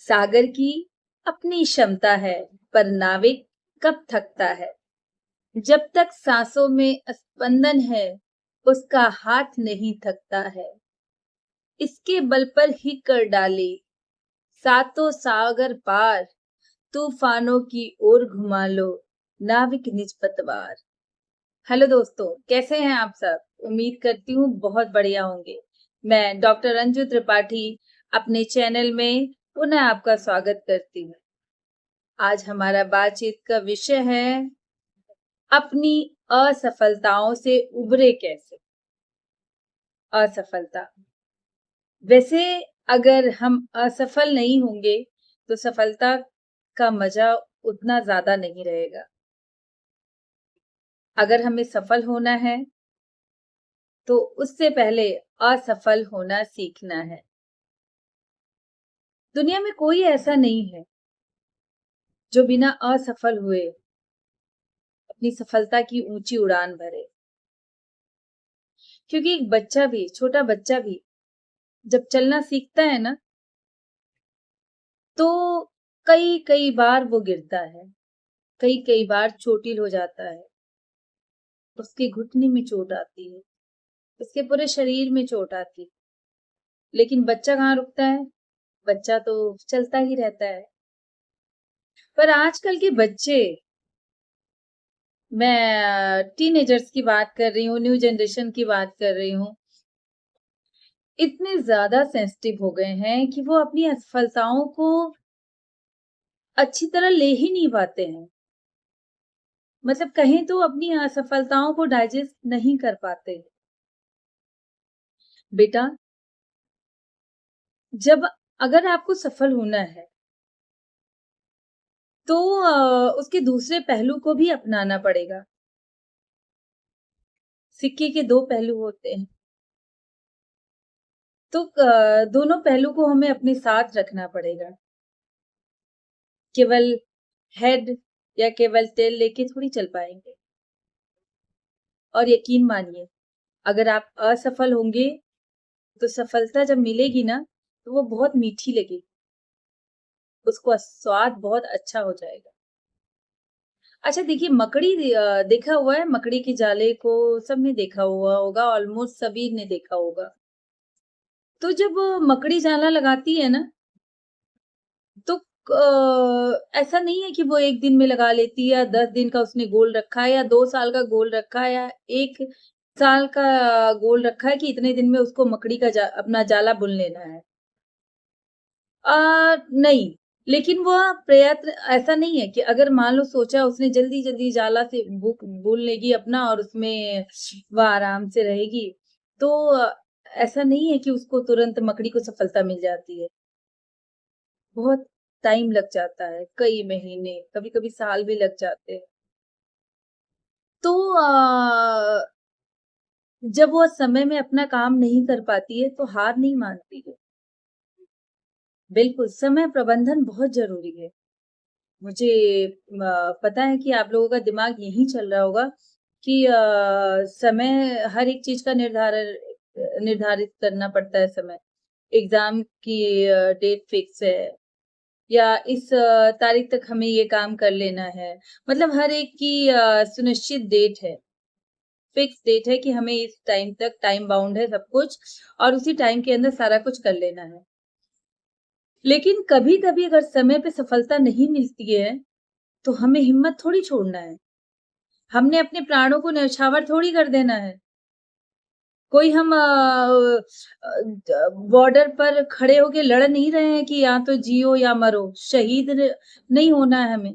सागर की अपनी क्षमता है, पर नाविक कब थकता है। जब तक सांसों में स्पंदन है, उसका हाथ नहीं थकता है। इसके बल पर ही कर डाले सातों सागर पार, तूफानों की ओर घुमा लो नाविक निज पतवार। हेलो दोस्तों, कैसे हैं आप सब? उम्मीद करती हूँ बहुत बढ़िया होंगे। मैं डॉक्टर अंजू त्रिपाठी अपने चैनल में पुनः आपका स्वागत करती हूँ। आज हमारा बातचीत का विषय है अपनी असफलताओं से उबरे कैसे। असफलता, वैसे अगर हम असफल नहीं होंगे तो सफलता का मजा उतना ज्यादा नहीं रहेगा। अगर हमें सफल होना है तो उससे पहले असफल होना सीखना है। दुनिया में कोई ऐसा नहीं है जो बिना असफल हुए अपनी सफलता की ऊंची उड़ान भरे। क्योंकि एक बच्चा भी, छोटा बच्चा भी जब चलना सीखता है ना, तो कई कई बार वो गिरता है, कई कई बार चोटिल हो जाता है, उसके घुटने में चोट आती है, उसके पूरे शरीर में चोट आती है। लेकिन बच्चा कहाँ रुकता है? बच्चा तो चलता ही रहता है। पर आजकल के बच्चे, मैं टीनेजर्स की बात कर रही हूँ, न्यू जनरेशन की बात कर रही हूँ, इतने ज्यादा सेंसिटिव हो गए हैं कि वो अपनी असफलताओं को अच्छी तरह ले ही नहीं पाते हैं। मतलब कहें तो अपनी असफलताओं को डाइजेस्ट नहीं कर पाते। बेटा, जब अगर आपको सफल होना है तो उसके दूसरे पहलू को भी अपनाना पड़ेगा। सिक्के के दो पहलू होते हैं, तो दोनों पहलू को हमें अपने साथ रखना पड़ेगा। केवल हेड या केवल टेल लेके थोड़ी चल पाएंगे। और यकीन मानिए, अगर आप असफल होंगे तो सफलता जब मिलेगी ना, तो वो बहुत मीठी लगेगी, उसको स्वाद बहुत अच्छा हो जाएगा। अच्छा देखिए, मकड़ी देखा हुआ है, मकड़ी के जाले को सबने देखा हुआ होगा, ऑलमोस्ट सभी ने देखा होगा। तो जब मकड़ी जाला लगाती है ना, तो ऐसा नहीं है कि वो एक दिन में लगा लेती है, या 10 दिन का उसने गोल रखा है, या 2 साल का गोल रखा है, या 1 साल का गोल रखा है कि इतने दिन में उसको मकड़ी का अपना जाला बुन लेना है। नहीं, लेकिन वो प्रयत्न ऐसा नहीं है कि अगर मान लो सोचा उसने जल्दी-जल्दी जाला से बुन लेगी अपना और उसमें वह आराम से रहेगी, तो ऐसा नहीं है कि उसको तुरंत मकड़ी को सफलता मिल जाती है। बहुत टाइम लग जाता है, कई महीने, कभी-कभी साल भी लग जाते हैं। तो जब वो समय में अपना काम नहीं कर पाती है, तो हार नहीं मानती है। बिल्कुल, समय प्रबंधन बहुत ज़रूरी है। मुझे पता है कि आप लोगों का दिमाग यही चल रहा होगा कि समय, हर एक चीज़ का निर्धारित करना पड़ता है समय। एग्ज़ाम की डेट फिक्स है, या इस तारीख तक हमें ये काम कर लेना है। मतलब हर एक की सुनिश्चित डेट है, फिक्स डेट है कि हमें इस टाइम तक, टाइम बाउंड है सब कुछ, और उसी टाइम के अंदर सारा कुछ कर लेना है। लेकिन कभी-कभी अगर समय पे सफलता नहीं मिलती है, तो हमें हिम्मत थोड़ी छोड़ना है। हमने अपने प्राणों को न्यौछावर थोड़ी कर देना है। कोई हम बॉर्डर पर खड़े होके लड़ नहीं रहे हैं कि या तो जियो या मरो, शहीद नहीं होना है हमें।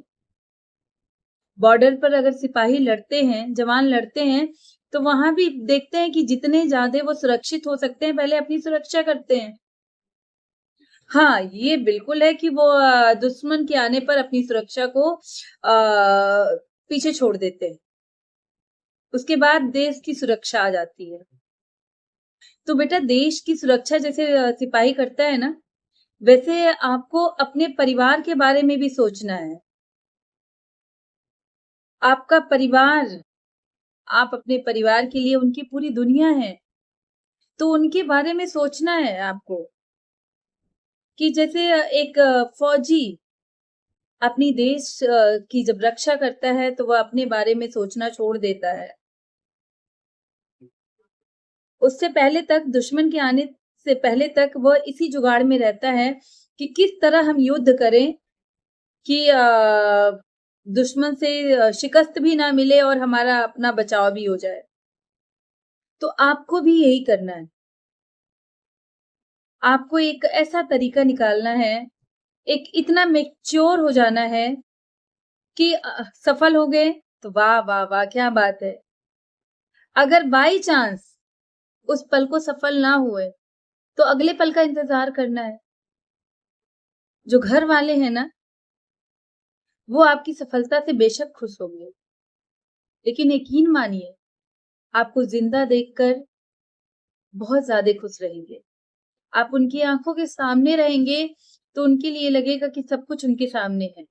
बॉर्डर पर अगर सिपाही लड़ते हैं, जवान लड़ते हैं, तो वहां भी देखते हैं कि जितने ज्यादा वो सुरक्षित हो सकते हैं, पहले अपनी सुरक्षा करते हैं। हाँ, ये बिल्कुल है कि वो दुश्मन के आने पर अपनी सुरक्षा को पीछे छोड़ देते हैं। उसके बाद देश की सुरक्षा आ जाती है। तो बेटा, देश की सुरक्षा जैसे सिपाही करता है ना, वैसे आपको अपने परिवार के बारे में भी सोचना है। आपका परिवार, आप अपने परिवार के लिए उनकी पूरी दुनिया है, तो उनके बारे में सोचना है आपको। कि जैसे एक फौजी अपनी देश की जब रक्षा करता है तो वह अपने बारे में सोचना छोड़ देता है। उससे पहले तक दुश्मन के आने से पहले तक वह इसी जुगाड़ में रहता है कि किस तरह हम युद्ध करें कि दुश्मन से शिकस्त भी ना मिले और हमारा अपना बचाव भी हो जाए। तो आपको भी यही करना है। आपको एक ऐसा तरीका निकालना है, एक इतना मैच्योर हो जाना है कि सफल हो गए तो वाह, वाह, वाह! क्या बात है। अगर बाई चांस उस पल को सफल ना हुए, तो अगले पल का इंतज़ार करना है। जो घर वाले हैं ना, वो आपकी सफलता से बेशक खुश होंगे, लेकिन यकीन मानिए, आपको ज़िंदा देखकर बहुत ज़्यादा खुश रहेंगे। आप उनकी आँखों के सामने रहेंगे, तो उनके लिए लगेगा कि सब कुछ उनके सामने है।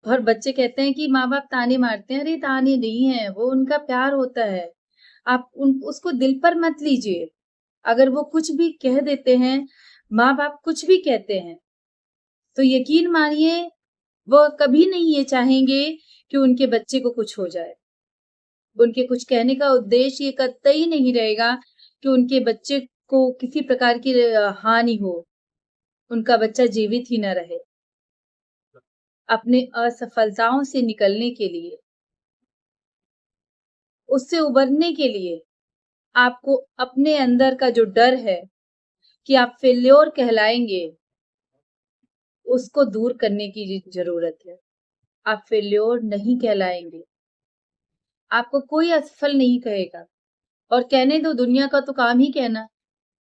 और बच्चे कहते हैं कि माँ-बाप ताने मारते हैं, अरे ताने नहीं हैं, वो उनका प्यार होता है। आप उसको दिल पर मत लीजिए। अगर वो कुछ भी कह देते हैं, माँ-बाप कुछ भी कहते हैं, तो यकीन मानिए वो कभी नहीं ये चाहेंगे कि उनके बच्चे को कुछ हो जाए। उनके कुछ कहने का उद्देश्य ये कतई नहीं रहेगा कि उनके बच्चे को किसी प्रकार की हानि हो, उनका बच्चा जीवित ही ना रहे। अपने असफलताओं से निकलने के लिए, उससे उबरने के लिए आपको अपने अंदर का जो डर है कि आप फेल्योर कहलाएँगे, उसको दूर करने की ज़रूरत है। आप फेल्योर नहीं कहलाएँगे। आपको कोई असफल नहीं कहेगा और कहने दो दुनिया का तो काम ही कहना।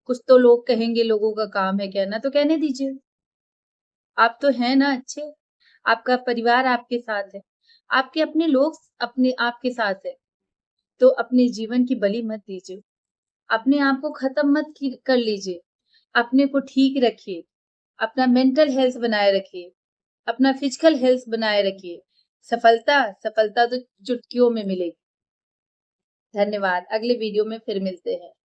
कुछ तो लोग कहेंगे, लोगों का काम है कहना, तो कहने दीजिए। आप तो हैं ना अच्छे, आपका परिवार आपके साथ है, आपके अपने लोग अपने आपके साथ है, तो अपने जीवन की बलि मत दीजिए। अपने आप को खत्म मत कर लीजिए। अपने को ठीक रखिए, अपना मेंटल हेल्थ बनाए रखिए, अपना फिजिकल हेल्थ बनाए रखिए। सफलता सफलता तो चुटकियों में मिलेगी। धन्यवाद। अगले वीडियो में फिर मिलते हैं।